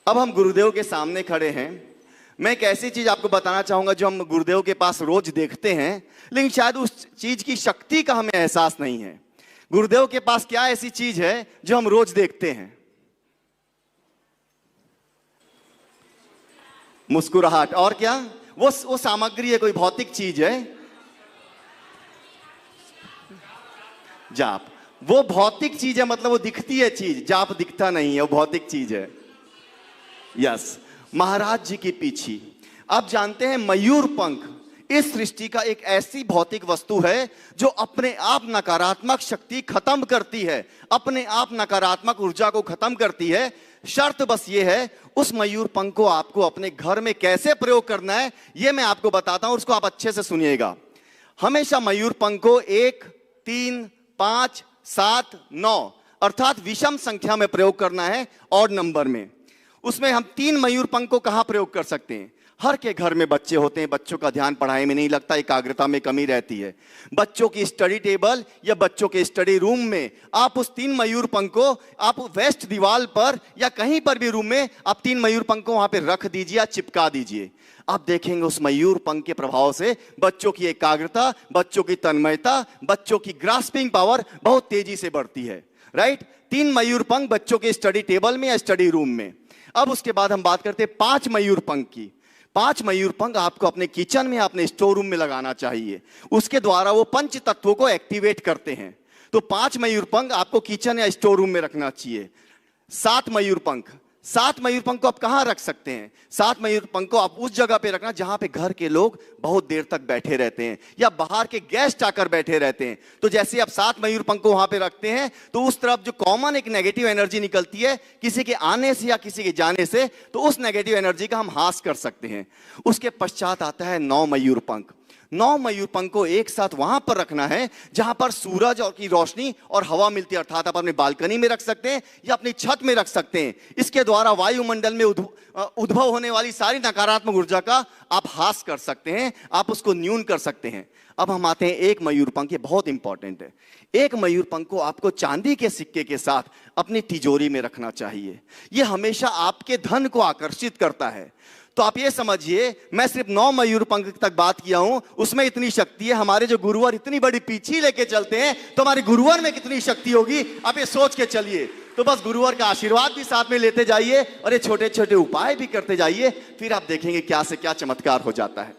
अब हम गुरुदेव के सामने खड़े हैं। मैं एक ऐसी चीज आपको बताना चाहूंगा जो हम गुरुदेव के पास रोज देखते हैं, लेकिन शायद उस चीज की शक्ति का हमें एहसास नहीं है। गुरुदेव के पास क्या ऐसी चीज है जो हम रोज देखते हैं? मुस्कुराहट। और क्या? वो सामग्री है, कोई भौतिक चीज है? जाप। वो भौतिक चीज है, मतलब वो दिखती है चीज। जाप दिखता नहीं है, वो भौतिक चीज है। यस, महाराज जी की पीछी। आप जानते हैं मयूर पंख इस सृष्टि का एक ऐसी भौतिक वस्तु है जो अपने आप नकारात्मक शक्ति खत्म करती है, अपने आप नकारात्मक ऊर्जा को खत्म करती है। शर्त बस ये है, उस मयूर पंख को आपको अपने घर में कैसे प्रयोग करना है ये मैं आपको बताता हूं, उसको आप अच्छे से सुनिएगा। हमेशा मयूर पंख को 1, 3, 5, 7, 9 अर्थात विषम संख्या में प्रयोग करना है, ऑड नंबर में। उसमें हम 3 मयूर पंख को कहां प्रयोग कर सकते हैं? हर के घर में बच्चे होते हैं, बच्चों का ध्यान पढ़ाई में नहीं लगता, एकाग्रता में कमी रहती है। बच्चों की स्टडी टेबल या बच्चों के स्टडी रूम में आप उस 3 मयूर पंख को आप वेस्ट दीवार पर या कहीं पर भी रूम में आप 3 मयूर पंख को वहां पे रख दीजिए या चिपका दीजिए। आप देखेंगे उस मयूर पंख के प्रभाव से बच्चों की एकाग्रता, बच्चों की तन्मयता, बच्चों की ग्रास्पिंग पावर बहुत तेजी से बढ़ती है। राइट? 3 मयूर पंख बच्चों के स्टडी टेबल में या स्टडी रूम में। अब उसके बाद हम बात करते हैं 5 मयूर पंख की। 5 मयूर पंख आपको अपने किचन में, अपने स्टोर रूम में लगाना चाहिए। उसके द्वारा वो पंच तत्वों को एक्टिवेट करते हैं। तो 5 मयूर पंख आपको किचन या स्टोर रूम में रखना चाहिए। 7 मयूर पंख। 7 मयूर पंख को आप कहां रख सकते हैं? 7 मयूर पंख को आप उस जगह पे रखना जहां पे घर के लोग बहुत देर तक बैठे रहते हैं या बाहर के गेस्ट आकर बैठे रहते हैं। तो जैसे आप 7 मयूर पंख को वहां पे रखते हैं तो उस तरफ जो कॉमन एक नेगेटिव एनर्जी निकलती है किसी के आने से या किसी के जाने से, तो उस नेगेटिव एनर्जी का हम हास कर सकते हैं। उसके पश्चात आता है 9 मयूर पंख। 9 मयूर पंख को एक साथ वहां पर रखना है जहां पर सूरज और की रोशनी और हवा मिलती है, अर्थात आप अपने बालकनी में रख सकते हैं या अपनी छत में रख सकते हैं। इसके द्वारा वायुमंडल में उद्भव होने वाली सारी नकारात्मक ऊर्जा का आप हास कर सकते हैं, आप उसको न्यून कर सकते हैं। अब हम आते हैं 1 मयूर पंख। ये बहुत इंपॉर्टेंट है। 1 मयूर पंख को आपको चांदी के सिक्के के साथ अपनी तिजोरी में रखना चाहिए। यह हमेशा आपके धन को आकर्षित करता है। तो आप ये समझिए, मैं सिर्फ 9 मयूर पंख तक बात किया हूं, उसमें इतनी शक्ति है। हमारे जो गुरुवर इतनी बड़ी पीछी लेके चलते हैं तो हमारे गुरुवर में कितनी शक्ति होगी, आप ये सोच के चलिए। तो बस गुरुवर का आशीर्वाद भी साथ में लेते जाइए और ये छोटे छोटे उपाय भी करते जाइए, फिर आप देखेंगे क्या से क्या चमत्कार हो जाता है।